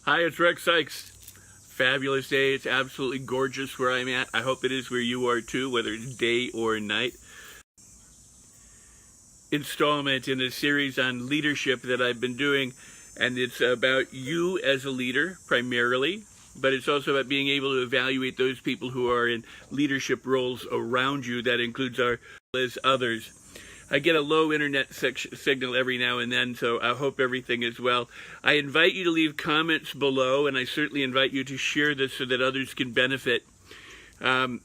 Hi, it's Rex Sikes. Fabulous day. It's absolutely gorgeous where I'm at. I hope it is where you are too, whether it's day or night. Installment in a series on leadership that I've been doing, and it's about you as a leader primarily, but it's also about being able to evaluate those people who are in leadership roles around you. That includes others. I get a low internet signal every now and then, so I hope everything is well. I invite you to leave comments below, and I certainly invite you to share this so that others can benefit. I'm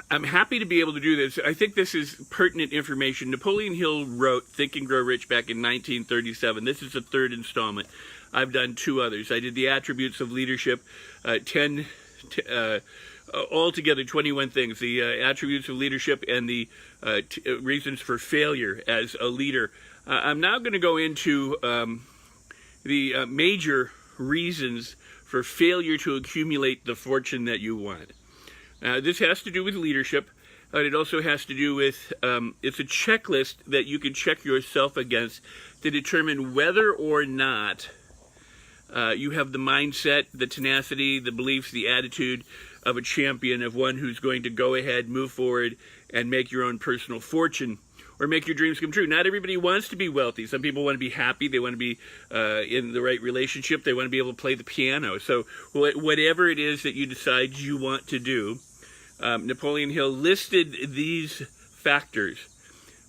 happy to be able to do this. I think this is pertinent information. Napoleon Hill wrote Think and Grow Rich back in 1937. This is the third installment. I've done two others. I did the attributes of leadership, altogether 21 things, the attributes of leadership and the reasons for failure as a leader. I'm now going to go into the major reasons for failure to accumulate the fortune that you want. This has to do with leadership, but it also has to do with, it's a checklist that you can check yourself against to determine whether or not you have the mindset, the tenacity, the beliefs, the attitude of a champion, of one who's going to go ahead, move forward, and make your own personal fortune, or make your dreams come true. Not everybody wants to be wealthy. Some people want to be happy. They want to be in the right relationship. They want to be able to play the piano. So whatever it is that you decide you want to do, Napoleon Hill listed these factors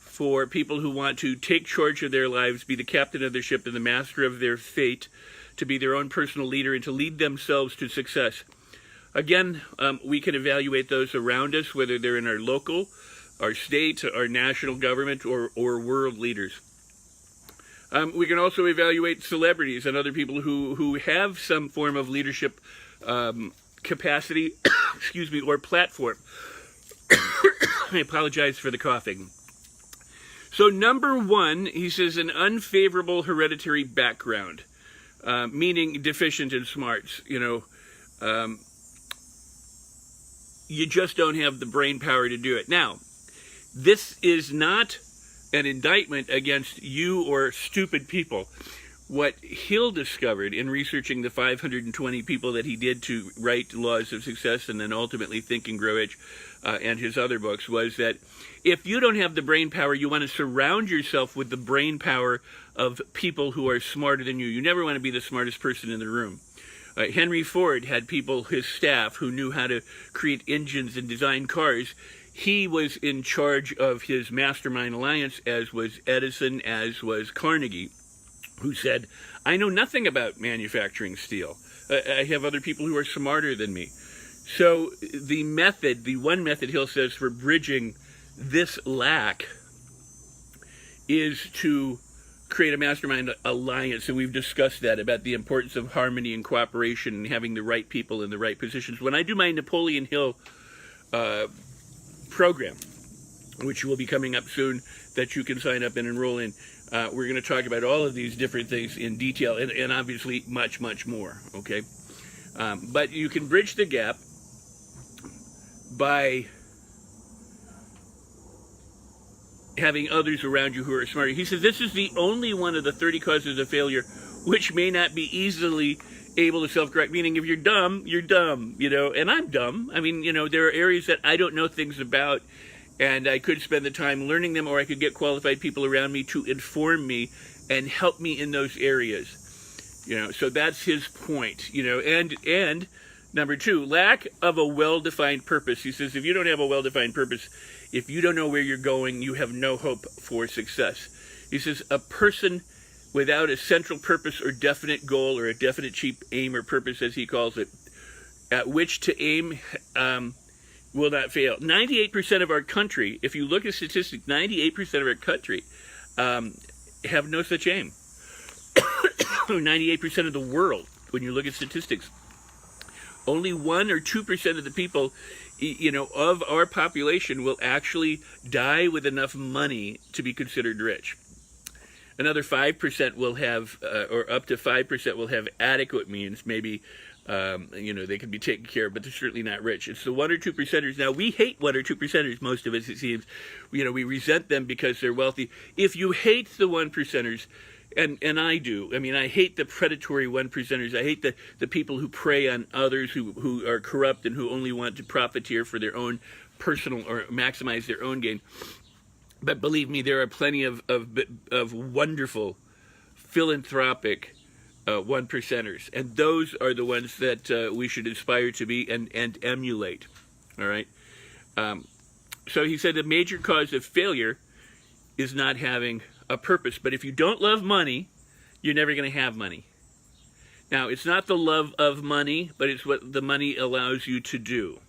for people who want to take charge of their lives, be the captain of their ship and the master of their fate, to be their own personal leader and to lead themselves to success. Again, we can evaluate those around us, whether they're in our local, our state, our national government, or world leaders. We can also evaluate celebrities and other people who have some form of leadership capacity, excuse me, or platform. I apologize for the coughing. So number one, he says, an unfavorable hereditary background, meaning deficient in smarts. You just don't have the brain power to do it. Now, this is not an indictment against you or stupid people. What Hill discovered in researching the 520 people that he did to write Laws of Success and then ultimately Think and Grow Rich and his other books was that if you don't have the brain power, you want to surround yourself with the brain power of people who are smarter than you. You never want to be the smartest person in the room. Henry Ford had people, his staff, who knew how to create engines and design cars. He was in charge of his Mastermind alliance, as was Edison, as was Carnegie, who said, I know nothing about manufacturing steel. I have other people who are smarter than me. So the one method Hill says for bridging this lack is to create a mastermind alliance, and we've discussed that, about the importance of harmony and cooperation and having the right people in the right positions. When I do my Napoleon Hill program, which will be coming up soon, that you can sign up and enroll in, we're going to talk about all of these different things in detail, and obviously much, much more, okay? But you can bridge the gap by having others around you who are smarter. He says this is the only one of the 30 causes of failure which may not be easily able to self-correct, meaning if you're dumb, and I'm dumb. I mean, there are areas that I don't know things about, and I could spend the time learning them, or I could get qualified people around me to inform me and help me in those areas. So that's his point, and number two, lack of a well-defined purpose. He says if you don't have a well-defined purpose, if you don't know where you're going, you have no hope for success. He says a person without a central purpose or definite goal or a definite cheap aim or purpose, as he calls it, at which to aim will not fail. 98% of our country, if you look at statistics, 98% of our country have no such aim. 98% of the world, when you look at statistics. Only 1 or 2% of the people, of our population will actually die with enough money to be considered rich. Another 5% will have, or up to 5% will have adequate means. Maybe, they can be taken care of, but they're certainly not rich. It's the 1 or 2%ers. Now, we hate 1 or 2%ers, most of us, it seems. We resent them because they're wealthy. If you hate the 1%ers, and I do. I mean, I hate the predatory one percenters. I hate the people who prey on others, who are corrupt and who only want to profiteer for their own personal or maximize their own gain. But believe me, there are plenty of wonderful philanthropic one percenters, and those are the ones that we should aspire to be and emulate. All right. So he said the major cause of failure is not having a purpose. But if you don't love money, you're never going to have money. Now, it's not the love of money, but it's what the money allows you to do.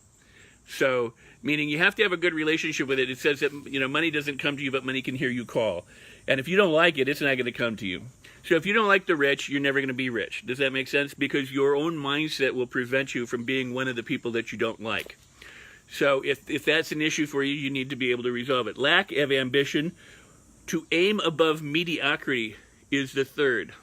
So, meaning you have to have a good relationship with it. It says that, money doesn't come to you, but money can hear you call. And if you don't like it, it's not going to come to you. So if you don't like the rich, you're never going to be rich. Does that make sense? Because your own mindset will prevent you from being one of the people that you don't like. So if that's an issue for you, you need to be able to resolve it. Lack of ambition to aim above mediocrity is the third.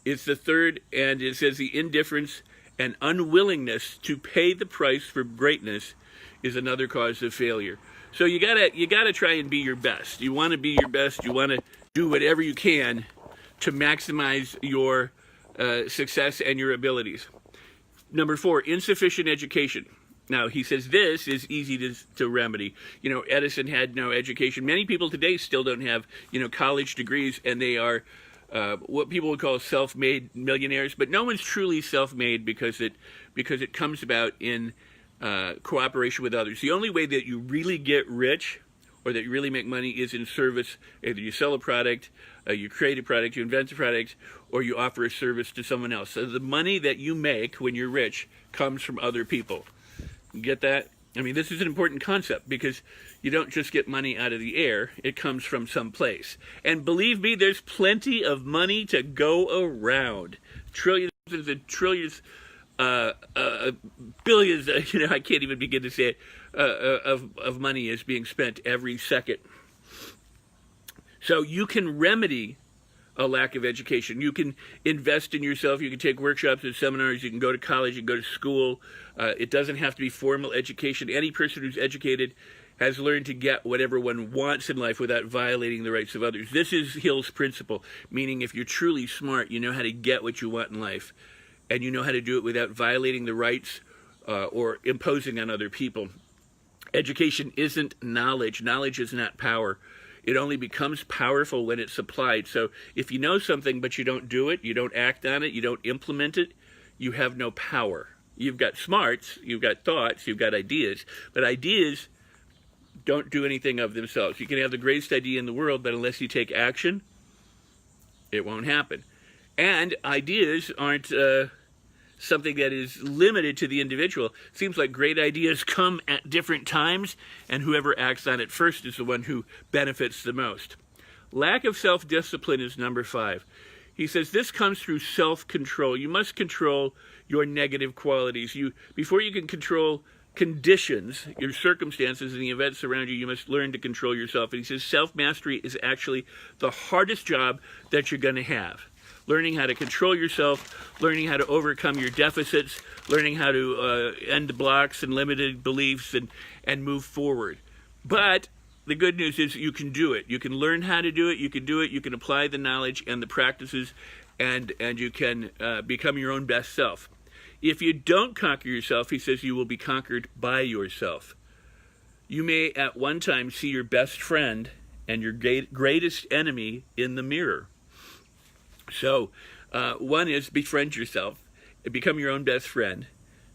It's the third, and it says the indifference and unwillingness to pay the price for greatness is another cause of failure. So you gotta try and be your best. You want to be your best. You want to do whatever you can to maximize your success and your abilities. Number 4, insufficient education. Now, he says this is easy to remedy. Edison had no education. Many people today still don't have, college degrees, and they are what people would call self-made millionaires. But no one's truly self-made because it comes about in cooperation with others. The only way that you really get rich or that you really make money is in service. Either you sell a product, you create a product, you invent a product, or you offer a service to someone else. So the money that you make when you're rich comes from other people. Get that? I mean, this is an important concept because you don't just get money out of the air. It comes from someplace. And believe me, there's plenty of money to go around. Trillions and trillions, billions, I can't even begin to say it, of money is being spent every second. So you can remedy a lack of education. You can invest in yourself. You can take workshops and seminars. You can go to college. You can go to school. It doesn't have to be formal education. Any person who's educated has learned to get whatever one wants in life without violating the rights of others. This is Hill's principle, meaning if you're truly smart, you know how to get what you want in life, and you know how to do it without violating the rights or imposing on other people. Education isn't knowledge. Knowledge is not power. It only becomes powerful when it's applied. So if you know something but you don't do it, you don't act on it, you don't implement it, you have no power. You've got smarts, you've got thoughts, you've got ideas, but ideas don't do anything of themselves. You can have the greatest idea in the world, but unless you take action, it won't happen. And ideas aren't something that is limited to the individual. It seems like great ideas come at different times, and whoever acts on it first is the one who benefits the most. Lack of self-discipline is number 5. He says this comes through self-control. You must control your negative qualities. Before you can control conditions, your circumstances, and the events around you, you must learn to control yourself. And he says self-mastery is actually the hardest job that you're going to have. Learning how to control yourself, learning how to overcome your deficits, learning how to end blocks and limited beliefs and move forward. But the good news is you can do it. You can learn how to do it. You can apply the knowledge and the practices, and you can become your own best self. If you don't conquer yourself, he says you will be conquered by yourself. You may at one time see your best friend and your greatest enemy in the mirror. So one is befriend yourself, become your own best friend,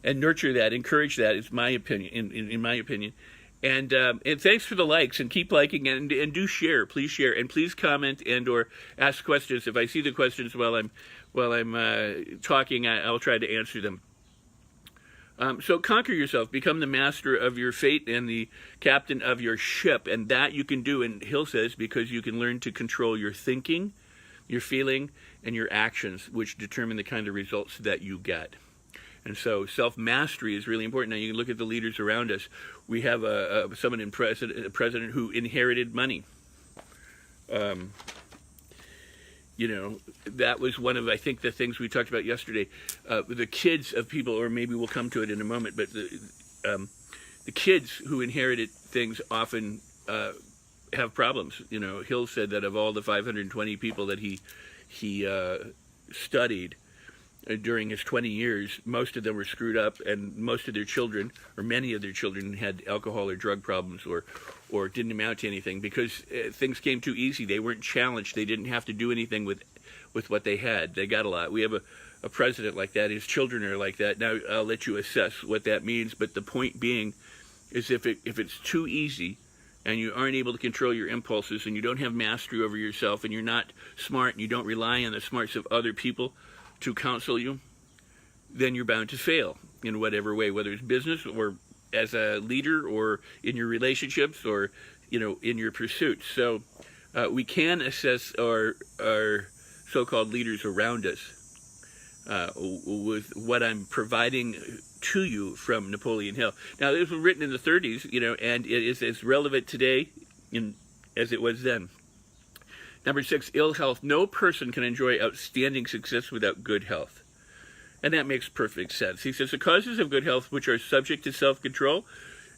and nurture that, encourage that, is my opinion, in my opinion. And thanks for the likes, and keep liking, and do share. Please share, and please comment and or ask questions. If I see the questions while I'm talking, I'll try to answer them. So conquer yourself, become the master of your fate and the captain of your ship, and that you can do, and Hill says, because you can learn to control your thinking, your feeling, and your actions, which determine the kind of results that you get. And so self-mastery is really important. Now, you can look at the leaders around us. We have someone a president who inherited money. That was one of, I think, the things we talked about yesterday. The kids of people, or maybe we'll come to it in a moment, but the kids who inherited things often have problems. Hill said that of all the 520 people that he studied during his 20 years, most of them were screwed up, and most of their children, or many of their children, had alcohol or drug problems, or didn't amount to anything because things came too easy. They weren't challenged. They didn't have to do anything with what they had. They got a lot. We have a president like that. His children are like that. Now I'll let you assess what that means, but the point being is if it's too easy and you aren't able to control your impulses and you don't have mastery over yourself and you're not smart and you don't rely on the smarts of other people to counsel you, then you're bound to fail in whatever way, whether it's business or as a leader or in your relationships or in your pursuits. So we can assess our so-called leaders around us with what I'm providing to you from Napoleon Hill. Now, this was written in the 30s, and it is as relevant today as it was then. Number 6, ill health. No person can enjoy outstanding success without good health. And that makes perfect sense. He says the causes of good health, which are subject to self-control,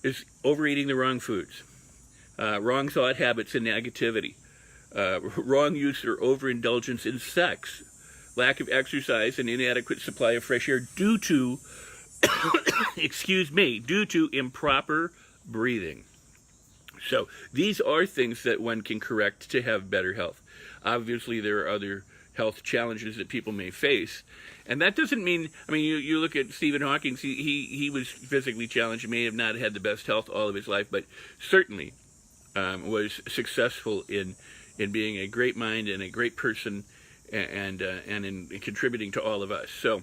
is overeating the wrong foods, wrong thought habits and negativity, wrong use or overindulgence in sex, lack of exercise, and inadequate supply of fresh air due to, due to improper breathing. So these are things that one can correct to have better health. Obviously, there are other health challenges that people may face. And that doesn't mean, you look at Stephen Hawking, he was physically challenged. He may have not had the best health all of his life, but certainly was successful in being a great mind and a great person and in contributing to all of us. So,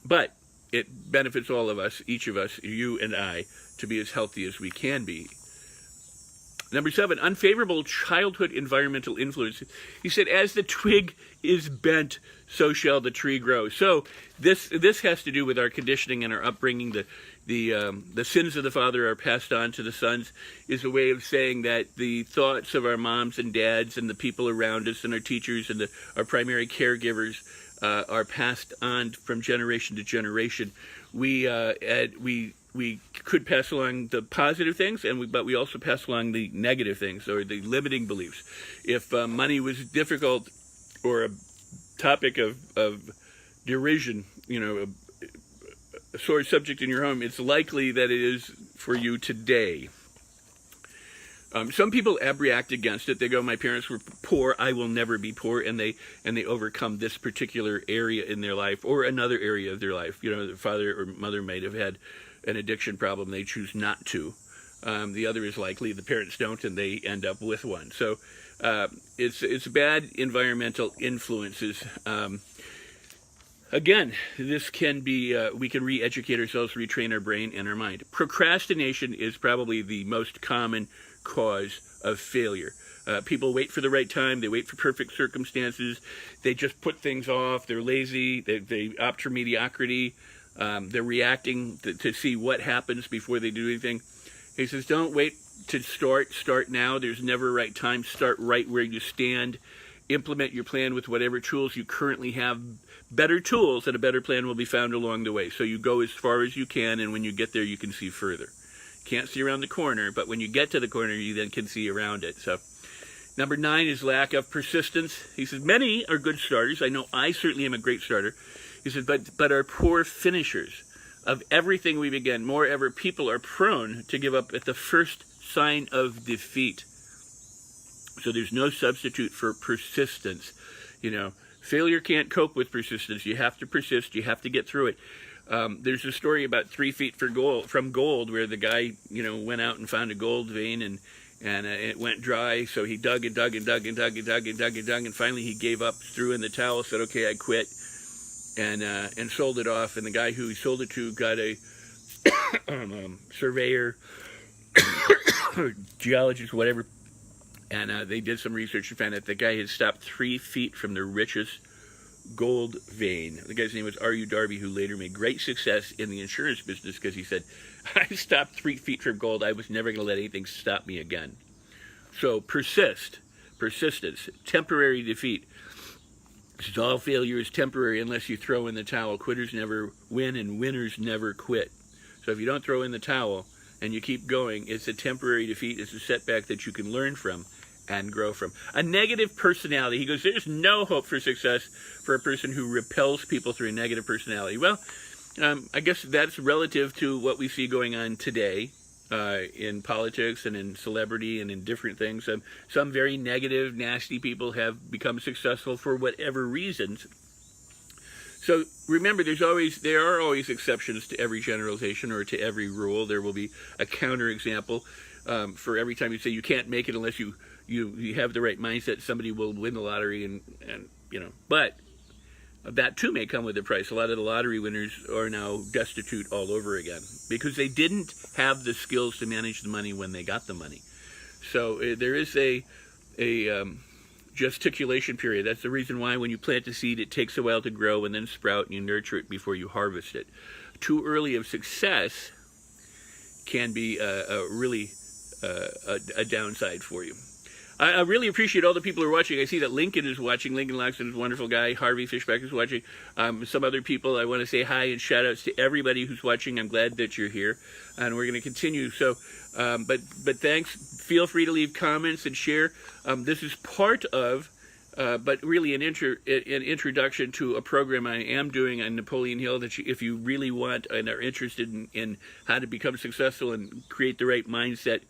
but it benefits all of us, each of us, you and I, to be as healthy as we can be. Number 7, unfavorable childhood environmental influence. He said, as the twig is bent, so shall the tree grow. So this has to do with our conditioning and our upbringing. The sins of the father are passed on to the sons is a way of saying that the thoughts of our moms and dads and the people around us and our teachers and our primary caregivers are passed on from generation to generation. We could pass along the positive things, but we also pass along the negative things or the limiting beliefs. If money was difficult or a topic of derision, a sore subject in your home, it's likely that it is for you today. Some people react against it. They go, my parents were poor, I will never be poor, and they overcome this particular area in their life or another area of their life. The father or mother might have had an addiction problem. They choose not to. The other is likely the parents don't, and they end up with one. So it's bad environmental influences. Again, this can be, we can re-educate ourselves, retrain our brain and our mind. Procrastination is probably the most common cause of failure. People wait for the right time. They wait for perfect circumstances. They just put things off. They're lazy. They opt for mediocrity. They're reacting to see what happens before they do anything. He says, don't wait to start now. There's never a right time. Start right where you stand. Implement your plan with whatever tools you currently have. Better tools and a better plan will be found along the way. So you go as far as you can, and when you get there, you can see further. Can't see around the corner, but when you get to the corner, you then can see around it. So, number 9 is lack of persistence. He says, many are good starters. I know I certainly am a great starter. He says, but are poor finishers of everything we begin. Moreover, people are prone to give up at the first sign of defeat. So there's no substitute for persistence. Failure can't cope with persistence. You have to persist. You have to get through it. There's a story about 3 feet from gold where the guy, went out and found a gold vein and it went dry. So he dug and dug and dug and dug and dug and dug and dug. And finally he gave up, threw in the towel, said, okay, I quit, and sold it off. And the guy who he sold it to got a surveyor or geologist, whatever. And they did some research and found that the guy had stopped 3 feet from the richest gold vein. The guy's name was R.U. Darby, who later made great success in the insurance business because he said, I stopped 3 feet from gold. I was never going to let anything stop me again. So persistence, temporary defeat. All failure is temporary unless you throw in the towel. Quitters never win and winners never quit. So if you don't throw in the towel and you keep going, it's a temporary defeat. It's a setback that you can learn from and grow from. A negative personality. He goes, there's no hope for success for a person who repels people through a negative personality. Well, I guess that's relative to what we see going on today in politics and in celebrity and in different things. Some very negative, nasty people have become successful for whatever reasons. So remember, there are always exceptions to every generalization or to every rule. There will be a counterexample for every time you say you can't make it unless you have the right mindset. Somebody will win the lottery, and but that too may come with a price. A lot of the lottery winners are now destitute all over again because they didn't have the skills to manage the money when they got the money. So there is a gesticulation period. That's the reason why when you plant a seed, it takes a while to grow and then sprout, and you nurture it before you harvest it. Too early of success can be a downside for you. I really appreciate all the people who are watching. I see that Lincoln is watching. Lincoln Laxton is a wonderful guy. Harvey Fishback is watching. Some other people, I want to say hi and shout outs to everybody who's watching. I'm glad that you're here, and we're going to continue. So, but thanks. Feel free to leave comments and share. This is part of, but really an introduction to a program I am doing on Napoleon Hill. That if you really want and are interested in how to become successful and create the right mindset.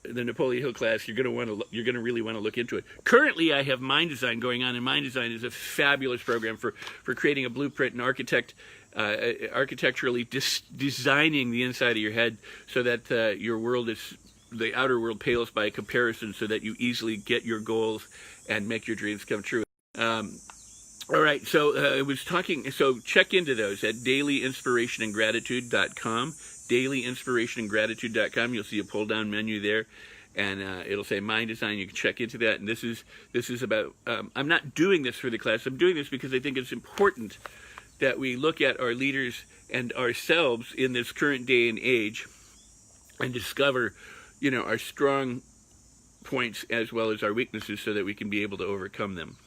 The Napoleon Hill class, you're going to really want to look into it. Currently, I have Mind Design going on, and Mind Design is a fabulous program for creating a blueprint and architecturally designing the inside of your head so that your world the outer world pales by comparison, so that you easily get your goals and make your dreams come true. All right, so I was talking. So check into those at dailyinspirationandgratitude.com. dailyinspirationandgratitude.com. You'll see a pull-down menu there, and it'll say Mind Design. You can check into that. And this is about. I'm not doing this for the class. I'm doing this because I think it's important that we look at our leaders and ourselves in this current day and age, and discover, our strong points as well as our weaknesses, so that we can be able to overcome them.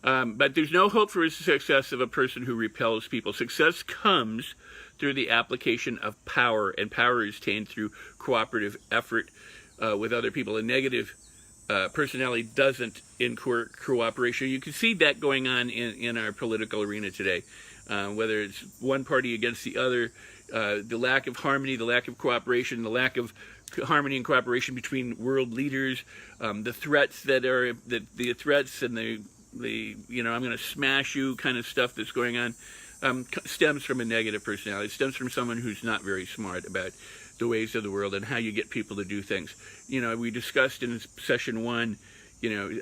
But there's no hope for the success of a person who repels people. Success comes through the application of power, and power is attained through cooperative effort with other people. A negative personality doesn't incur cooperation. You can see that going on in our political arena today, whether it's one party against the other, the lack of harmony, the lack of cooperation, the lack of harmony and cooperation between world leaders, the threats that are the threats and the I'm going to smash you kind of stuff that's going on. Stems from a negative personality. It stems from someone who's not very smart about the ways of the world and how you get people to do things. We discussed in session 1,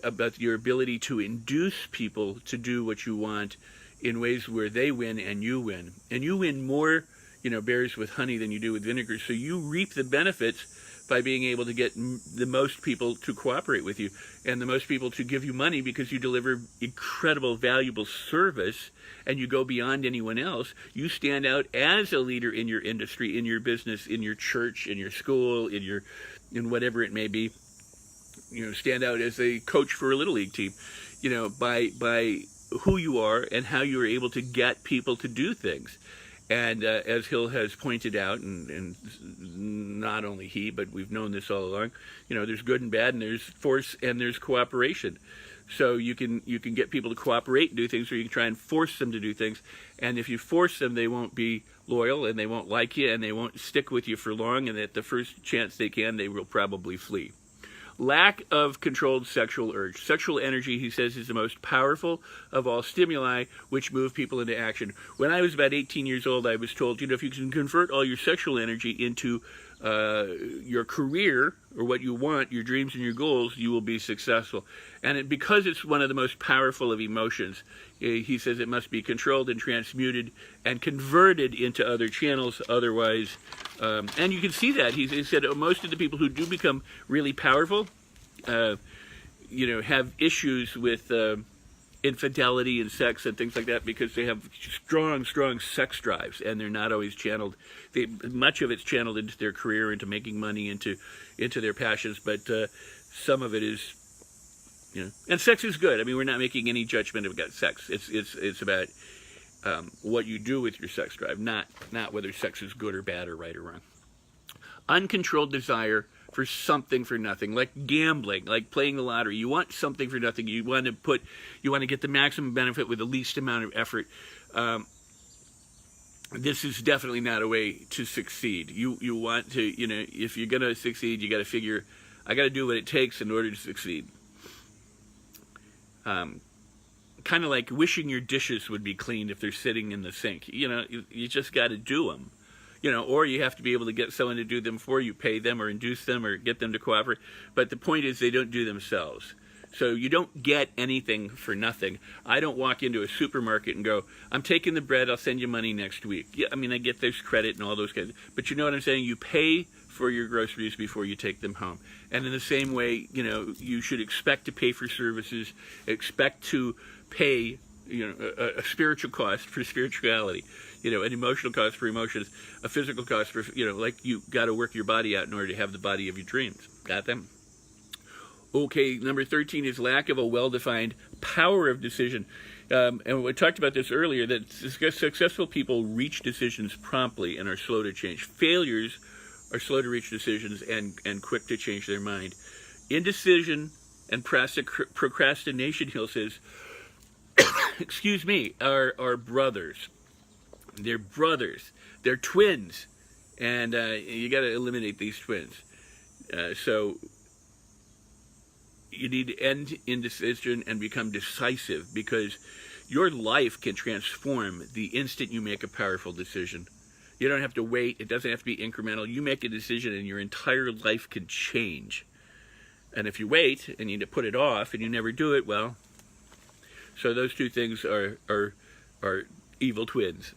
about your ability to induce people to do what you want in ways where they win and you win. And you win more, berries with honey than you do with vinegar. So you reap the benefits by being able to get the most people to cooperate with you and the most people to give you money because you deliver incredible, valuable service and you go beyond anyone else. You stand out as a leader in your industry, in your business, in your church, in your school, in whatever it may be. Stand out as a coach for a Little League team, by who you are and how you are able to get people to do things. And as Hill has pointed out, and not only he, but we've known this all along, there's good and bad, and there's force and there's cooperation. So you can get people to cooperate and do things, or you can try and force them to do things. And if you force them, they won't be loyal, and they won't like you, and they won't stick with you for long, and at the first chance they can, they will probably flee. Lack of controlled sexual urge. Sexual energy, he says, is the most powerful of all stimuli which move people into action. When I was about 18 years old, I was told, if you can convert all your sexual energy into your career or what you want, your dreams and your goals, you will be successful. And because it's one of the most powerful of emotions, he says it must be controlled and transmuted and converted into other channels. Otherwise, and you can see that. He said most of the people who do become really powerful, have issues with infidelity and sex and things like that because they have strong sex drives, and they're not always channeled. Much of it's channeled into their career, into making money, into their passions, but some of it is, and sex is good. I mean, we're not making any judgment about sex. It's about what you do with your sex drive, not whether sex is good or bad or right or wrong. uncontrolled desire for something for nothing, like gambling, like playing the lottery. You want something for nothing. You want to get the maximum benefit with the least amount of effort. This is definitely not a way to succeed. You want to, if you're going to succeed, you got to figure, I got to do what it takes in order to succeed. Kind of like wishing your dishes would be cleaned if they're sitting in the sink. You just got to do them. Or you have to be able to get someone to do them for you, pay them or induce them or get them to cooperate. But the point is they don't do themselves. So you don't get anything for nothing. I don't walk into a supermarket and go, I'm taking the bread, I'll send you money next week. Yeah, I mean, I get there's credit and all those kinds. But you know what I'm saying? You pay for your groceries before you take them home. And in the same way, you should expect to pay for services, expect to pay, a spiritual cost for spirituality, an emotional cost for emotions, a physical cost for, like you got to work your body out in order to have the body of your dreams. Got them? Okay, number 13 is lack of a well-defined power of decision. And we talked about this earlier, that successful people reach decisions promptly and are slow to change. Failures are slow to reach decisions and quick to change their mind. Indecision and procrastination, Hill says, excuse me, are brothers. They're brothers. They're twins. And you got to eliminate these twins. So you need to end indecision and become decisive, because your life can transform the instant you make a powerful decision. You don't have to wait. It doesn't have to be incremental. You make a decision and your entire life can change. And if you wait and you put it off and you never do it, well, so those two things are evil twins.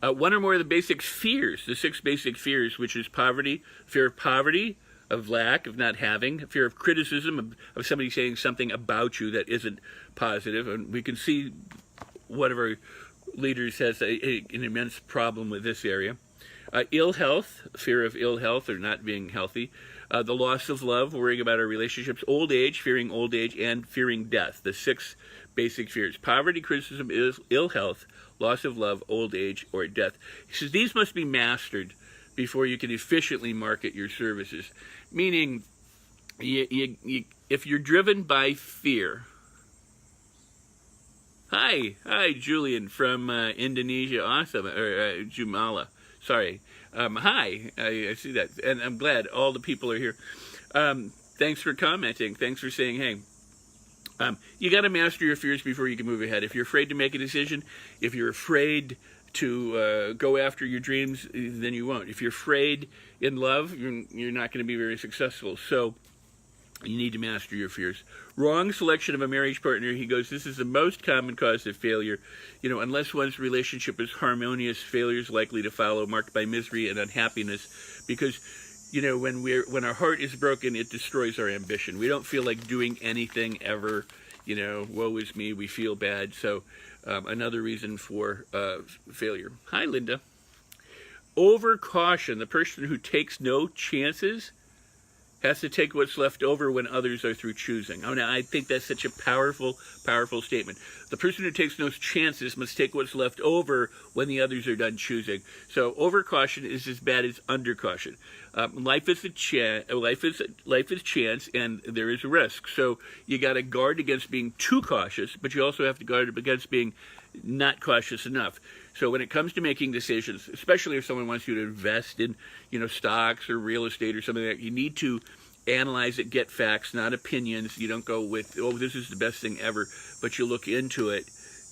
One or more of the basic fears, the 6 basic fears, which is poverty, fear of poverty, of lack, of not having, fear of criticism, of somebody saying something about you that isn't positive. And we can see one of our leaders has an immense problem with this area. Ill health, fear of ill health or not being healthy. The loss of love, worrying about our relationships. Old age, and fearing death. The 6 basic fears. Poverty, criticism, ill health, loss of love, old age, or death. He says these must be mastered before you can efficiently market your services. Meaning, if you're driven by fear. Hi, Julian from Indonesia. Awesome. Or Jumala. Sorry. Hi, I see that. And I'm glad all the people are here. Thanks for commenting. Thanks for saying hey. You got to master your fears before you can move ahead. If you're afraid to make a decision, if you're afraid to go after your dreams, then you won't. If you're afraid in love, you're not going to be very successful. So you need to master your fears. Wrong selection of a marriage partner. He goes, this is the most common cause of failure. Unless one's relationship is harmonious, failure is likely to follow, marked by misery and unhappiness. Because, when our heart is broken, it destroys our ambition. We don't feel like doing anything ever. Woe is me. We feel bad. So another reason for failure. Hi, Linda. Over caution. The person who takes no chances has to take what's left over when others are through choosing. Oh, now I think that's such a powerful, powerful statement. The person who takes no chances must take what's left over when the others are done choosing. So over caution is as bad as under caution. Life is chance, and there is a risk. So you got to guard against being too cautious, but you also have to guard against being not cautious enough. So when it comes to making decisions, especially if someone wants you to invest in, stocks or real estate or something like that, you need to analyze it, get facts, not opinions. You don't go with, oh, this is the best thing ever, but you look into it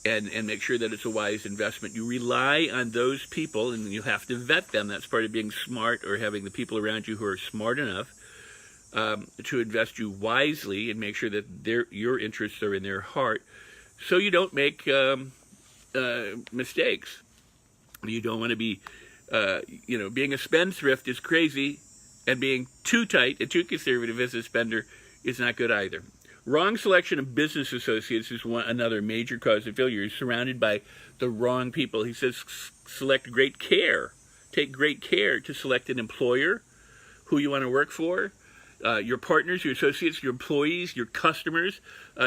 and make sure that it's a wise investment. You rely on those people, and you have to vet them. That's part of being smart, or having the people around you who are smart enough to invest you wisely and make sure that your interests are in their heart, so you don't make mistakes. You don't want to be, being a spendthrift is crazy, and being too tight and too conservative as a spender is not good either. Wrong selection of business associates is another major cause of failure. You're surrounded by the wrong people. He says select great care. Take great care to select an employer who you want to work for. Your partners, your associates, your employees, your customers.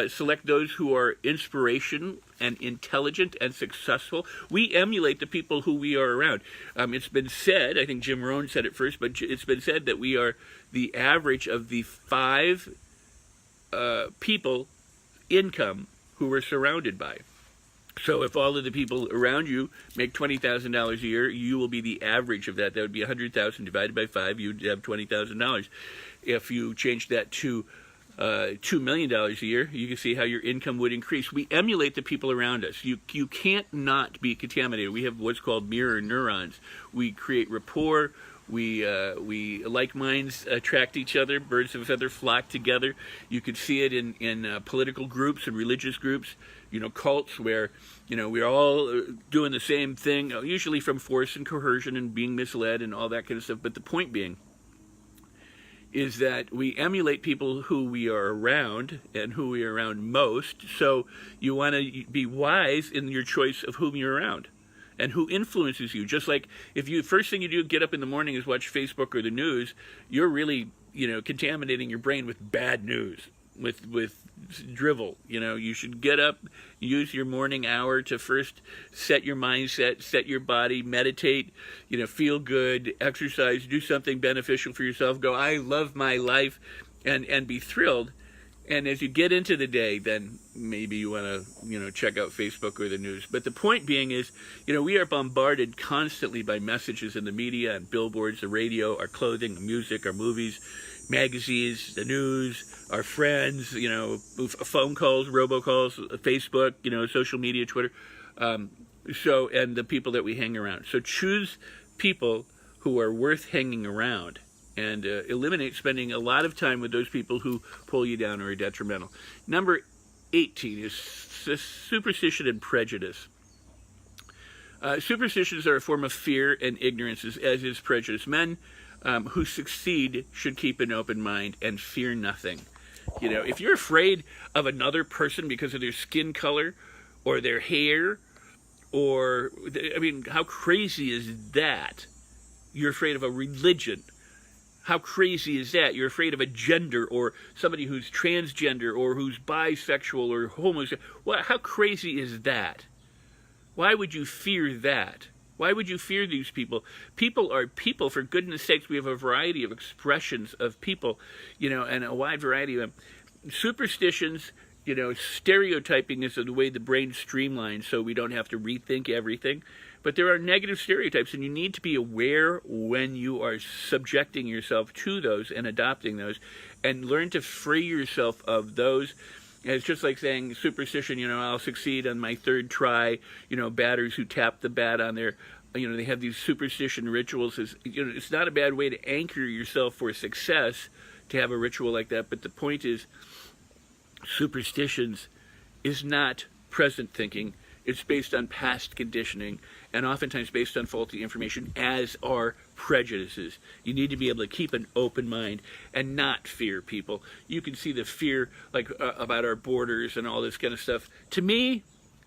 Select those who are inspirational and intelligent and successful. We emulate the people who we are around. It's been said, I think Jim Rohn said it first, but it's been said that we are the average of the 5 people income who we're surrounded by. So if all of the people around you make $20,000 a year, you will be the average of that. That would be $100,000 divided by 5. You'd have $20,000. If you change that to $2 million a year, you can see how your income would increase. We emulate the people around us. You can't not be contaminated. We have what's called mirror neurons. We create rapport. We like minds attract each other. Birds of a feather flock together. You could see it in political groups and religious groups, cults where, we're all doing the same thing, usually from force and coercion and being misled and all that kind of stuff. But the point being is that we emulate people who we are around and who we are around most. So you want to be wise in your choice of whom you're around and who influences you. Just like if you first thing you do, get up in the morning is watch Facebook or the news, you're really, contaminating your brain with bad news, with drivel. You should get up, use your morning hour to first set your mindset, set your body, meditate, feel good, exercise, do something beneficial for yourself, go, I love my life, and be thrilled. And as you get into the day, then maybe you want to, check out Facebook or the news. But the point being is, we are bombarded constantly by messages in the media and billboards, the radio, our clothing, the music, our movies, magazines, the news, our friends, phone calls, robocalls, Facebook, social media, Twitter, and the people that we hang around. So choose people who are worth hanging around and eliminate spending a lot of time with those people who pull you down or are detrimental. Number 18 is superstition and prejudice. Superstitions are a form of fear and ignorance, as is prejudice. Men who succeed should keep an open mind and fear nothing. If you're afraid of another person because of their skin color or their hair, how crazy is that? You're afraid of a religion. How crazy is that? You're afraid of a gender or somebody who's transgender or who's bisexual or homosexual. How crazy is that? Why would you fear that? Why would you fear these people? People are people, for goodness sakes. We have a variety of expressions of people, and a wide variety of them. Superstitions, stereotyping is the way the brain streamlines so we don't have to rethink everything. But there are negative stereotypes, and you need to be aware when you are subjecting yourself to those and adopting those, and learn to free yourself of those. And it's just like saying superstition, I'll succeed on my 3rd try. Batters who tap the bat on their, they have these superstition rituals. It's not a bad way to anchor yourself for success to have a ritual like that. But the point is, superstitions is not present thinking. It's based on past conditioning and oftentimes based on faulty information, as are prejudices. You need to be able to keep an open mind and not fear people. You can see the fear about our borders and all this kind of stuff. To me,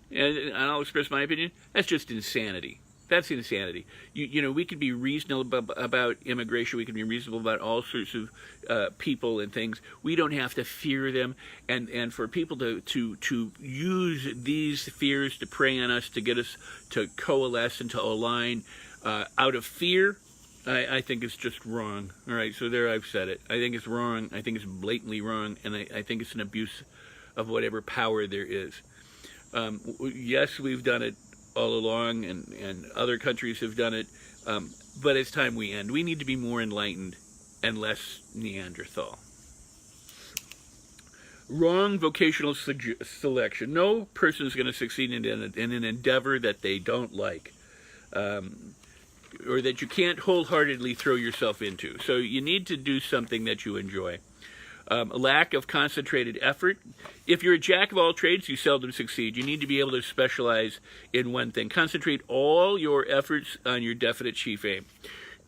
and I'll express my opinion, that's just insanity. That's insanity. We can be reasonable about immigration. We can be reasonable about all sorts of people and things. We don't have to fear them. And for people to use these fears to prey on us, to get us to coalesce and to align out of fear, I think it's just wrong. All right, so there I've said it. I think it's wrong. I think it's blatantly wrong. And I think it's an abuse of whatever power there is. Yes, we've done it all along, and other countries have done it, but it's time we end. We need to be more enlightened and less Neanderthal. Wrong vocational selection. No person is going to succeed in an endeavor that they don't like, or that you can't wholeheartedly throw yourself into. So you need to do something that you enjoy. A lack of concentrated effort. If you're a jack of all trades, you seldom succeed. You need to be able to specialize in one thing. Concentrate all your efforts on your definite chief aim.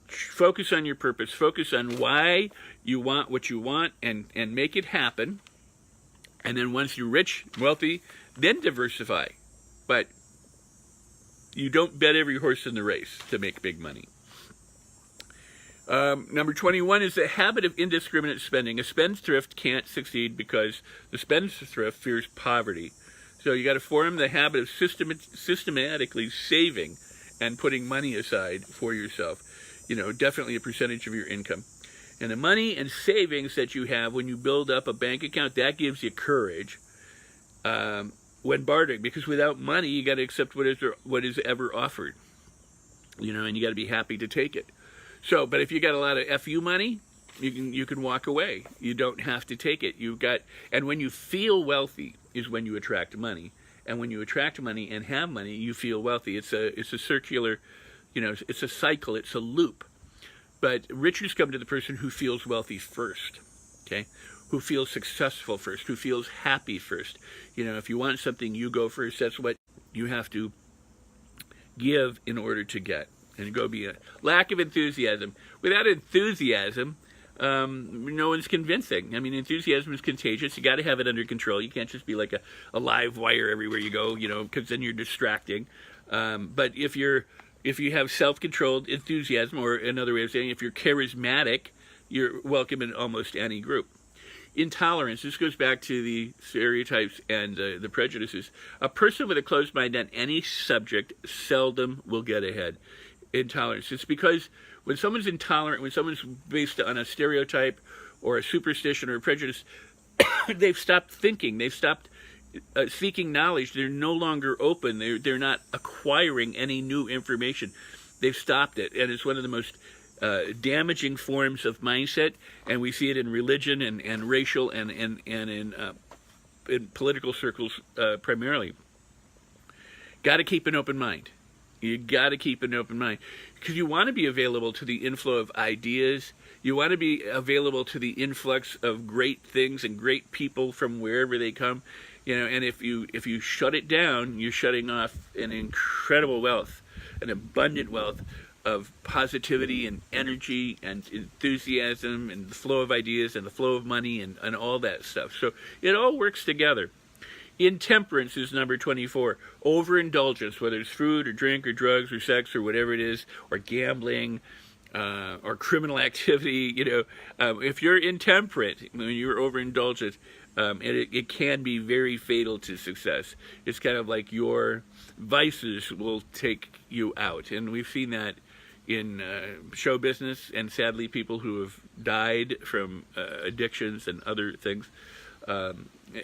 Focus on your purpose. Focus on why you want what you want and make it happen. And then once you're rich, wealthy, then diversify. But you don't bet every horse in the race to make big money. Number 21 is the habit of indiscriminate spending. A spendthrift can't succeed because the spendthrift fears poverty. So you got to form the habit of systematically saving and putting money aside for yourself. Definitely a percentage of your income. And the money and savings that you have when you build up a bank account, that gives you courage when bartering. Because without money, you got to accept what is ever offered. And you got to be happy to take it. So, but if you got a lot of FU money, you can walk away. You don't have to take it. And when you feel wealthy is when you attract money. And when you attract money and have money, you feel wealthy. It's a circular, it's a cycle. It's a loop. But riches come to the person who feels wealthy first. Okay, who feels successful first, who feels happy first. If you want something, you go first. That's what you have to give in order to get. And go beyond. Lack of enthusiasm. Without enthusiasm, no one's convincing. I mean, enthusiasm is contagious. You got to have it under control. You can't just be like a live wire everywhere you go, because then you're distracting. But if you have self-controlled enthusiasm, or another way of saying, if you're charismatic, you're welcome in almost any group. Intolerance. This goes back to the stereotypes and the prejudices. A person with a closed mind on any subject seldom will get ahead. Intolerance. It's because when someone's intolerant, when someone's based on a stereotype or a superstition or a prejudice, they've stopped thinking. They've stopped seeking knowledge. They're no longer open. They're not acquiring any new information. They've stopped it, and it's one of the most damaging forms of mindset. And we see it in religion and racial and in political circles primarily. Got to keep an open mind. You got to keep an open mind because you want to be available to the inflow of ideas. You want to be available to the influx of great things and great people from wherever they come. And if you shut it down, you're shutting off an incredible wealth, an abundant wealth of positivity and energy and enthusiasm and the flow of ideas and the flow of money and all that stuff. So it all works together. Intemperance is number 24. Overindulgence, whether it's food or drink or drugs or sex or whatever it is, or gambling or criminal activity. If you're intemperate, when you're overindulgent, it can be very fatal to success. It's kind of like your vices will take you out. And we've seen that in show business, and sadly people who have died from addictions and other things.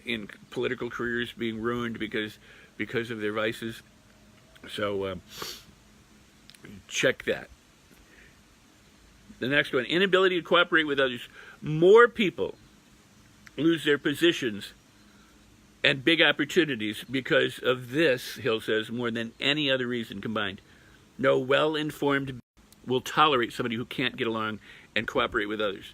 In political careers being ruined because of their vices. So check that. The next one, inability to cooperate with others. More people lose their positions and big opportunities because of this, Hill says, more than any other reason combined. No well-informed will tolerate somebody who can't get along and cooperate with others.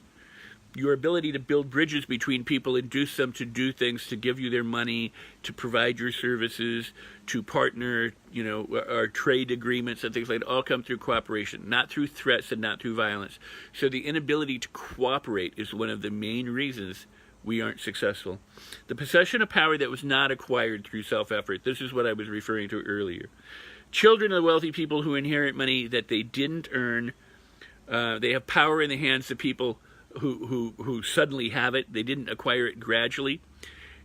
Your ability to build bridges between people, induce them to do things, to give you their money, to provide your services, to partner, or trade agreements and things like that, all come through cooperation, not through threats and not through violence. So the inability to cooperate is one of the main reasons we aren't successful. The possession of power that was not acquired through self-effort. This is what I was referring to earlier. Children of wealthy people who inherit money that they didn't earn. They have power in the hands of people who suddenly have it. They didn't acquire it gradually.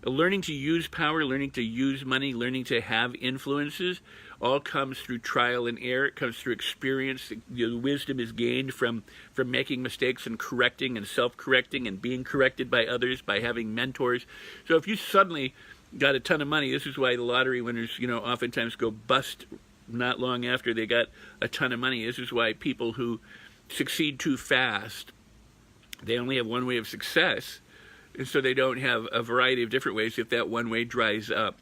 Learning to use power, learning to use money, learning to have influences, all comes through trial and error. It comes through experience. The wisdom is gained from making mistakes and correcting and self-correcting and being corrected by others, by having mentors. So if you suddenly got a ton of money, this is why the lottery winners, oftentimes go bust not long after they got a ton of money. This is why people who succeed too fast, they only have one way of success, and so they don't have a variety of different ways if that one way dries up.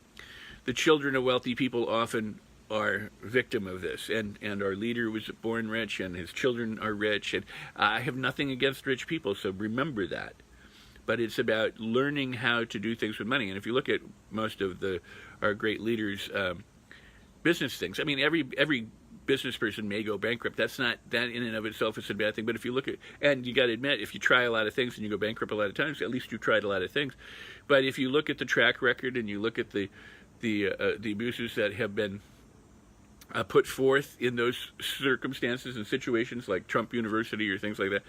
The children of wealthy people often are victim of this, and our leader was born rich, and his children are rich, and I have nothing against rich people, so remember that. But it's about learning how to do things with money. And if you look at most of our great leaders' business things, I mean, every business person may go bankrupt. That's not, that in and of itself is a bad thing. But if you look at, and you got to admit, if you try a lot of things and you go bankrupt a lot of times, at least you tried a lot of things. But if you look at the track record and you look at the abuses that have been put forth in those circumstances and situations like Trump University or things like that,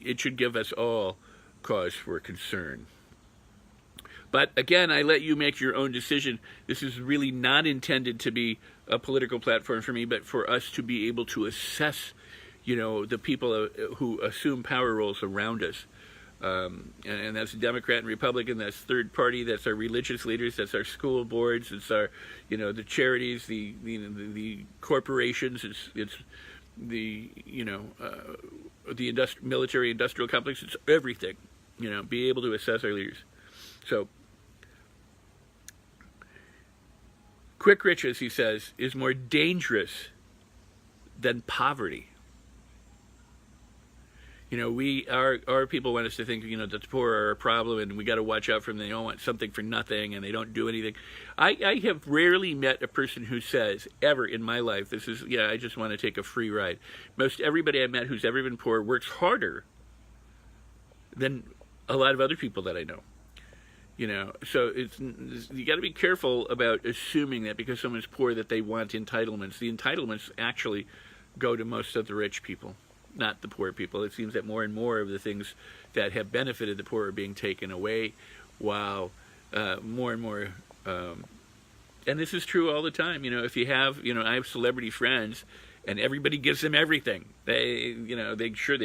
it should give us all cause for concern. But again, I let you make your own decision. This is really not intended to be a political platform for me, but for us to be able to assess, the people who assume power roles around us. And that's Democrat and Republican, that's third party, that's our religious leaders, that's our school boards, it's our, the charities, the corporations, it's the, the military industrial complex, it's everything, be able to assess our leaders. So, quick riches, he says, is more dangerous than poverty. Our people want us to think, that the poor are a problem and we got to watch out for them. They don't want something for nothing and they don't do anything. I have rarely met a person who says, ever in my life, I just want to take a free ride. Most everybody I've met who's ever been poor works harder than a lot of other people that I know. So you got to be careful about assuming that because someone's poor that they want entitlements. The entitlements actually go to most of the rich people, not the poor people. It seems that more and more of the things that have benefited the poor are being taken away, while more and more, and this is true all the time. If you have, I have celebrity friends, and everybody gives them everything. They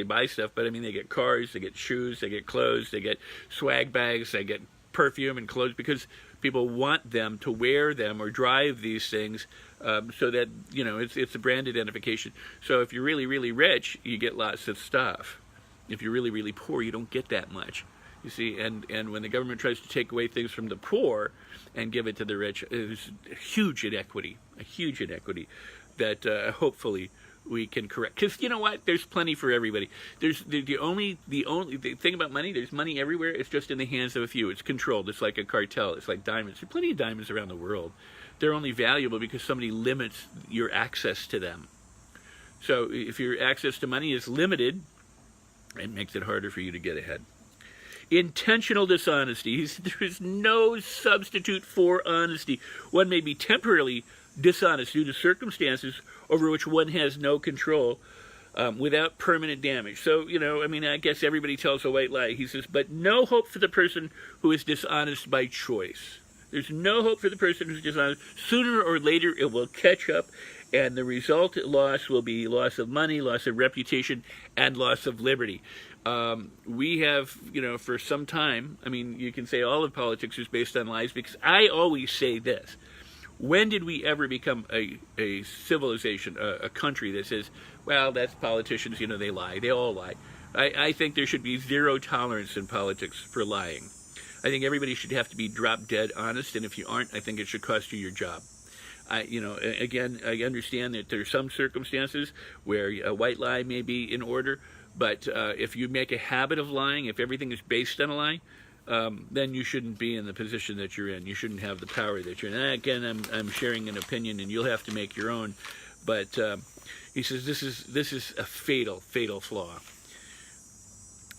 buy stuff, but they get cars, they get shoes, they get clothes, they get swag bags, they get perfume and clothes because people want them to wear them or drive these things, so that it's a brand identification. So if you're really, really rich, you get lots of stuff. If you're really, really poor, you don't get that much. You see, and when the government tries to take away things from the poor and give it to the rich, there's a huge inequity that hopefully we can correct. Because you know what? There's plenty for everybody. There's the only thing about money. There's money everywhere. It's just in the hands of a few. It's controlled. It's like a cartel. It's like diamonds. There's plenty of diamonds around the world. They're only valuable because somebody limits your access to them. So if your access to money is limited, it makes it harder for you to get ahead. Intentional dishonesty. There is no substitute for honesty. One may be temporarily dishonest due to circumstances over which one has no control, without permanent damage. So, I guess everybody tells a white lie. He says, but no hope for the person who is dishonest by choice. There's no hope for the person who's dishonest. Sooner or later, it will catch up, and the result loss will be loss of money, loss of reputation, and loss of liberty. We have, for some time, you can say all of politics is based on lies, because I always say this. When did we ever become a civilization, a country that says, well, that's politicians, they lie. They all lie. I think there should be zero tolerance in politics for lying. I think everybody should have to be drop dead honest, and if you aren't, I think it should cost you your job. Again, I understand that there are some circumstances where a white lie may be in order, but if you make a habit of lying, if everything is based on a lie, then you shouldn't be in the position that you're in. You shouldn't have the power that you're in. And again, I'm sharing an opinion, and you'll have to make your own. But he says this is a fatal flaw.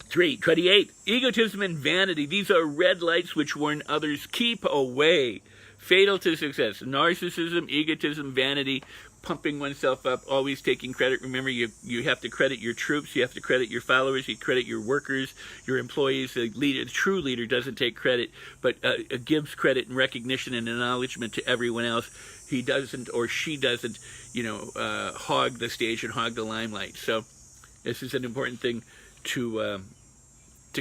28. Egotism and vanity. These are red lights which warn others, keep away. Fatal to success. Narcissism, egotism, vanity, pumping oneself up, always taking credit. Remember, you have to credit your troops, you have to credit your followers, you credit your workers, your employees. The true leader doesn't take credit, but gives credit and recognition and acknowledgement to everyone else. He doesn't, or she doesn't, hog the stage and hog the limelight. So this is an important thing to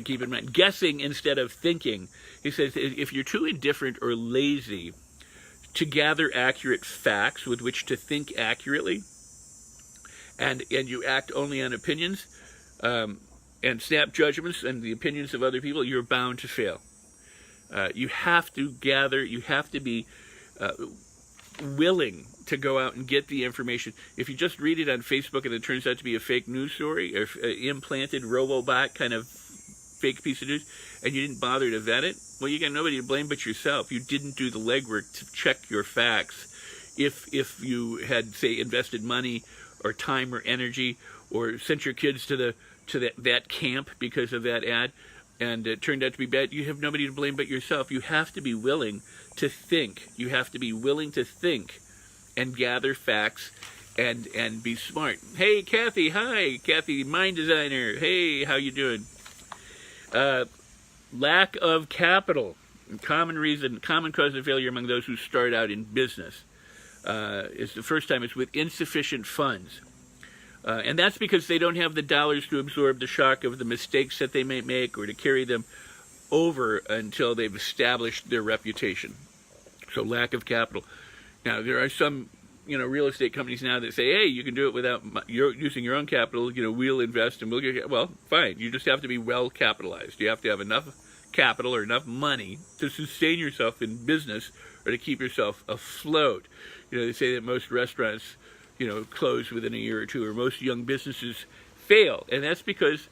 keep in mind. Guessing instead of thinking. He says if you're too indifferent or lazy to gather accurate facts with which to think accurately, and you act only on opinions and snap judgments and the opinions of other people, you're bound to fail. You have to gather, you have to be willing to go out and get the information. If you just read it on Facebook and it turns out to be a fake news story, or implanted robot kind of fake piece of news, and you didn't bother to vet it, well, you got nobody to blame but yourself. You didn't do the legwork to check your facts. If you had, say, invested money or time or energy, or sent your kids to that camp because of that ad, and it turned out to be bad, you have nobody to blame but yourself. You have to be willing to think. You have to be willing to think and gather facts and be smart. Hey, Kathy. Hi, Kathy, mind designer. Hey, how you doing? Lack of capital. Common cause of failure among those who start out in business. Is the first time it's with insufficient funds. And that's because they don't have the dollars to absorb the shock of the mistakes that they may make or to carry them over until they've established their reputation. So lack of capital. Now, there are some real estate companies now that say, hey, you can do it without using your own capital. We'll invest and we'll get, well, fine. You just have to be well capitalized. You have to have enough capital or enough money to sustain yourself in business or to keep yourself afloat. They say that most restaurants, close within a year or two, or most young businesses fail. And that's because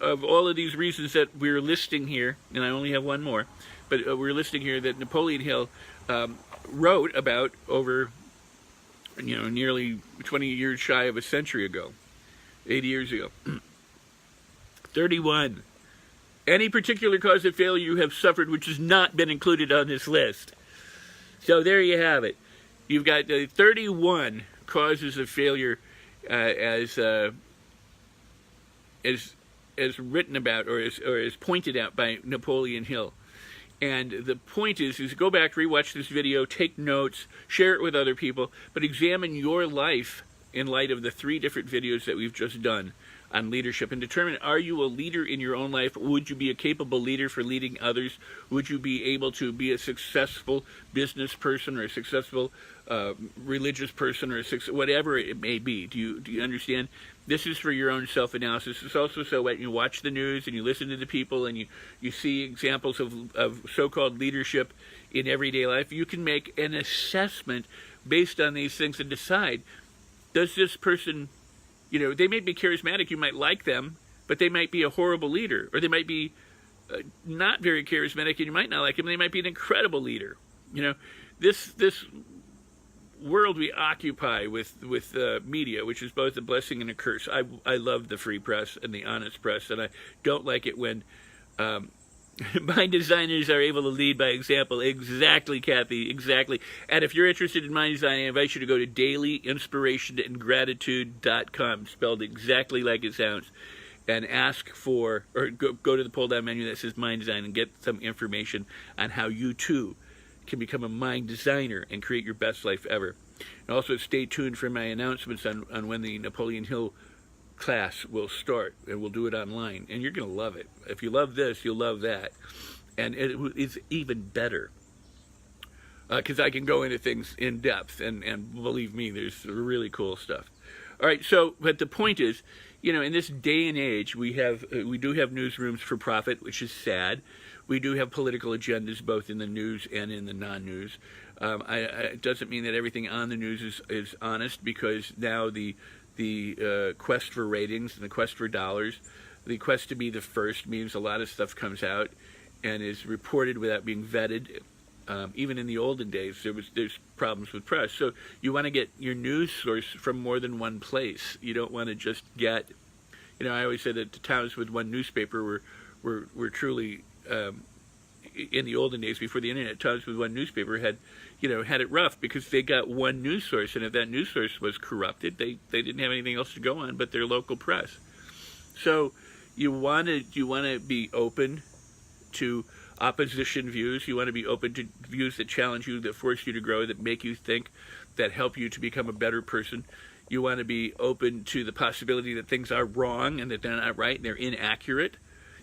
of all of these reasons that we're listing here, and I only have one more, but we're listing here that Napoleon Hill wrote about over, nearly 20 years shy of a century ago, 80 years ago. 31. Any particular cause of failure you have suffered which has not been included on this list. So there you have it. You've got 31 causes of failure as written about or as pointed out by Napoleon Hill. And the point is go back, rewatch this video, take notes, share it with other people, but examine your life in light of the 3 different videos that we've just done on leadership and determine, are you a leader in your own life? Would you be a capable leader for leading others? Would you be able to be a successful business person or a successful religious person or whatever it may be? Do you understand? This is for your own self-analysis. It's also so when you watch the news and you listen to the people and you see examples of so-called leadership in everyday life, you can make an assessment based on these things and decide, does this person, they may be charismatic, you might like them, but they might be a horrible leader, or they might be not very charismatic and you might not like them, they might be an incredible leader. This world we occupy with media, which is both a blessing and a curse. I love the free press and the honest press, and I don't like it when mind designers are able to lead by example. Exactly, Kathy, exactly. And if you're interested in mind design, I invite you to go to dailyinspirationandgratitude.com, spelled exactly like it sounds, and ask for, or go to the pull-down menu that says mind design and get some information on how you too can become a mind designer and create your best life ever. And also stay tuned for my announcements on when the Napoleon Hill class will start, and we'll do it online, and you're going to love it. If you love this, you'll love that, and it's even better because I can go into things in depth, and believe me, there's really cool stuff. All right, so but the point is, in this day and age, we do have newsrooms for profit, which is sad. We do have political agendas both in the news and in the non-news. It doesn't mean that everything on the news is honest, because now the quest for ratings and the quest for dollars, the quest to be the first, means a lot of stuff comes out and is reported without being vetted. Even in the olden days, there's problems with press. So you want to get your news source from more than one place. You don't want to just get, I always say that the towns with one newspaper were truly, in the olden days before the internet, towns with one newspaper had it rough because they got one news source, and if that news source was corrupted, they didn't have anything else to go on but their local press. So you want to be open to opposition views. You want to be open to views that challenge you, that force you to grow, that make you think, that help you to become a better person. You want to be open to the possibility that things are wrong and that they're not right and they're inaccurate.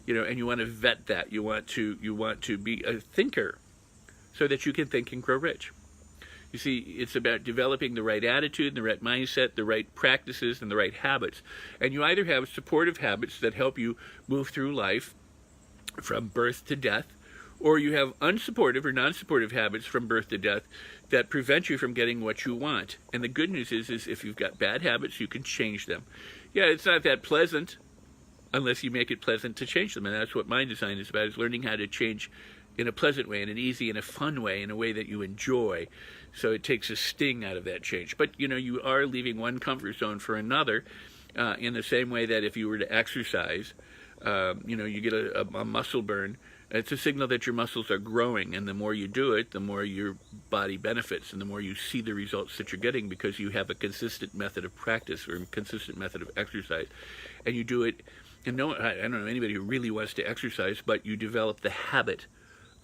And you want to vet that. You want to be a thinker so that you can think and grow rich. You see, it's about developing the right attitude, the right mindset, the right practices, and the right habits. And you either have supportive habits that help you move through life from birth to death, or you have unsupportive or non-supportive habits from birth to death that prevent you from getting what you want. And the good news is if you've got bad habits, you can change them. Yeah, it's not that pleasant unless you make it pleasant to change them. And that's what mind design is about, is learning how to change in a pleasant way, in an easy and a fun way, in a way that you enjoy. So it takes a sting out of that change. But, you are leaving one comfort zone for another, in the same way that if you were to exercise, you get a muscle burn It's a signal that your muscles are growing, and the more you do it, the more your body benefits, and the more you see the results that you're getting because you have a consistent method of practice or a consistent method of exercise. And you do it, and I don't know anybody who really wants to exercise, but you develop the habit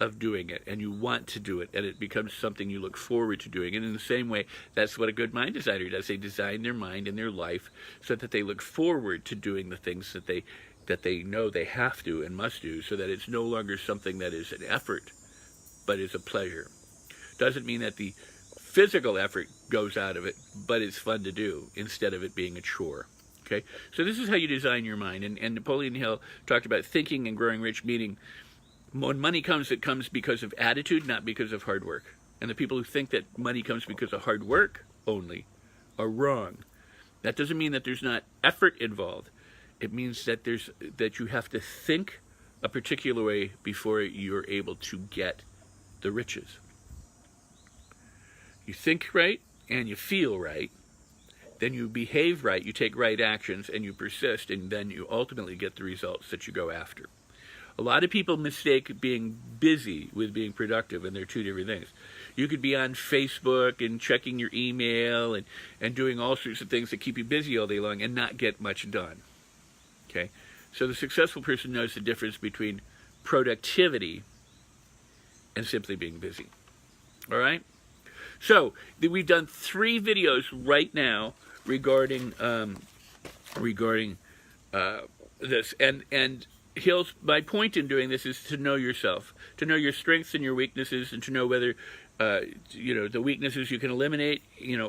of doing it, and you want to do it, and it becomes something you look forward to doing. And in the same way, that's what a good mind designer does. They design their mind and their life so that they look forward to doing the things that they know they have to and must do, so that it's no longer something that is an effort, but is a pleasure. Doesn't mean that the physical effort goes out of it, but it's fun to do instead of it being a chore. Okay, so this is how you design your mind. And Napoleon Hill talked about thinking and growing rich, meaning when money comes, it comes because of attitude, not because of hard work. And the people who think that money comes because of hard work only are wrong. That doesn't mean that there's not effort involved. It means that you have to think a particular way before you're able to get the riches. You think right and you feel right, then you behave right, you take right actions, and you persist, and then you ultimately get the results that you go after. A lot of people mistake being busy with being productive, and they're two different things. You could be on Facebook and checking your email and doing all sorts of things that keep you busy all day long and not get much done. Okay, so the successful person knows the difference between productivity and simply being busy. All right? So we've done 3 videos right now regarding this, and Hill's, my point in doing this is to know yourself, to know your strengths and your weaknesses, and to know whether the weaknesses you can eliminate,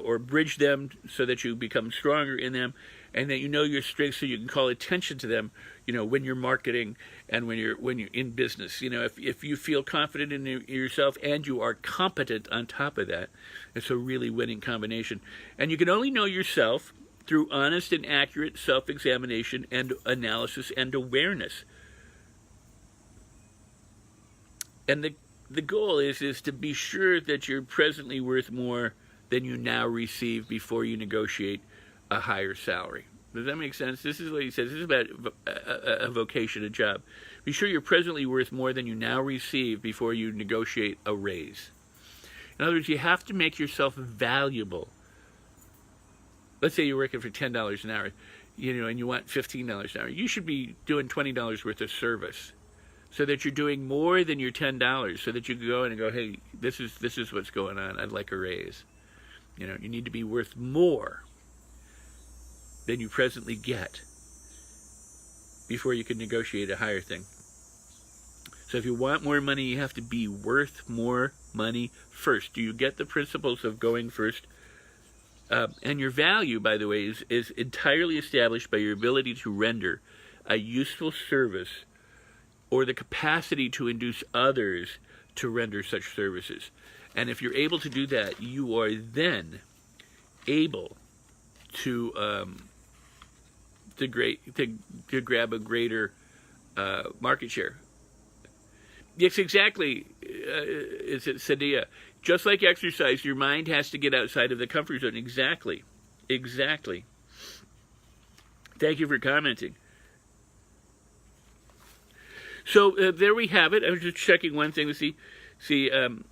or bridge them so that you become stronger in them, and that you know your strengths so you can call attention to them, when you're marketing and when you're in business. If you feel confident in yourself and you are competent on top of that, it's a really winning combination. And you can only know yourself through honest and accurate self-examination and analysis and awareness. And the goal is to be sure that you're presently worth more than you now receive before you negotiate a higher salary. Does that make sense? This is what he says. This is about a vocation, a job. Be sure you're presently worth more than you now receive before you negotiate a raise. In other words, you have to make yourself valuable. Let's say you're working for $10 an hour, and you want $15 an hour. You should be doing $20 worth of service, so that you're doing more than your $10, so that you can go in and go, hey, this is what's going on. I'd like a raise. You need to be worth more than you presently get before you can negotiate a higher thing. So if you want more money, you have to be worth more money first. Do you get the principles of going first? And your value, by the way, is entirely established by your ability to render a useful service or the capacity to induce others to render such services. And if you're able to do that, you are then able to grab a greater market share. Yes, exactly. It's Sadia. Just like exercise, your mind has to get outside of the comfort zone. Exactly. Thank you for commenting. So there we have it. I was just checking one thing to see. I'm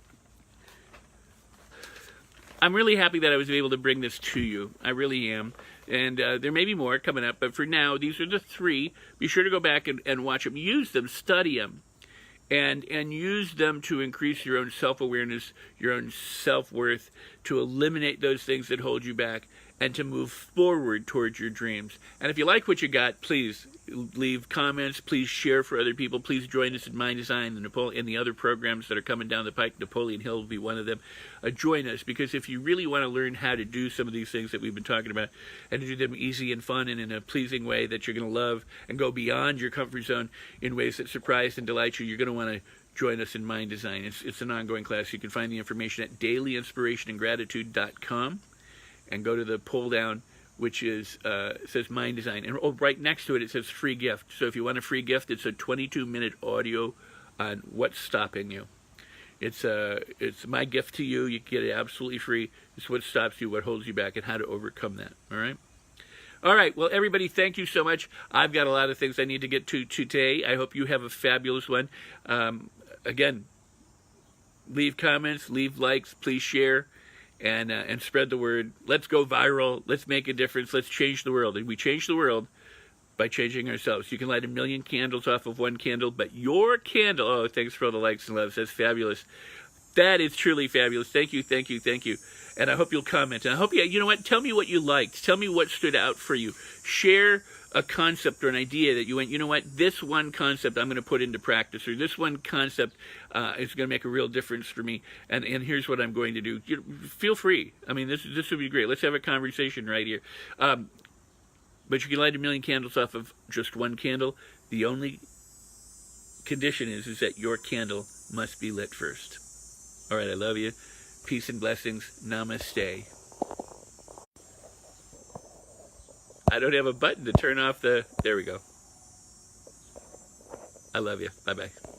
really happy that I was able to bring this to you. I really am. And there may be more coming up, but for now, these are the 3. Be sure to go back and watch them. Use them, study them, and use them to increase your own self-awareness, your own self-worth, to eliminate those things that hold you back, and to move forward towards your dreams. And if you like what you got, please leave comments. Please share for other people. Please join us in Mind Design and the other programs that are coming down the pike. Napoleon Hill will be one of them. Join us, because if you really want to learn how to do some of these things that we've been talking about, and to do them easy and fun and in a pleasing way that you're going to love, and go beyond your comfort zone in ways that surprise and delight you, you're going to want to join us in Mind Design. It's an ongoing class. You can find the information at dailyinspirationandgratitude.com. and go to the pull down, which is says Mind Design, and right next to it says free gift. So if you want a free gift, it's a 22-minute audio on what's stopping you. It's my gift to you. You get it absolutely free. It's what stops you, what holds you back, and how to overcome that. All right. All right. Well, everybody, thank you so much. I've got a lot of things I need to get to today. I hope you have a fabulous one. Again, leave comments, leave likes, please share, and spread the word. Let's go viral. Let's make a difference. Let's change the world. And we change the world by changing ourselves. You can light 1,000,000 candles off of one candle, but your candle, oh, thanks for all the likes and loves. That's fabulous. That is truly fabulous. Thank you, thank you, thank you. And I hope you'll comment. And I hope you know what? Tell me what you liked. Tell me what stood out for you. Share a concept or an idea that you went, you know what? This one concept I'm going to put into practice, or this one concept is going to make a real difference for me. And here's what I'm going to do. Feel free. I mean, this would be great. Let's have a conversation right here. But you can light 1,000,000 candles off of just one candle. The only condition is that your candle must be lit first. All right, I love you. Peace and blessings. Namaste. I don't have a button to turn off the... There we go. I love you. Bye-bye.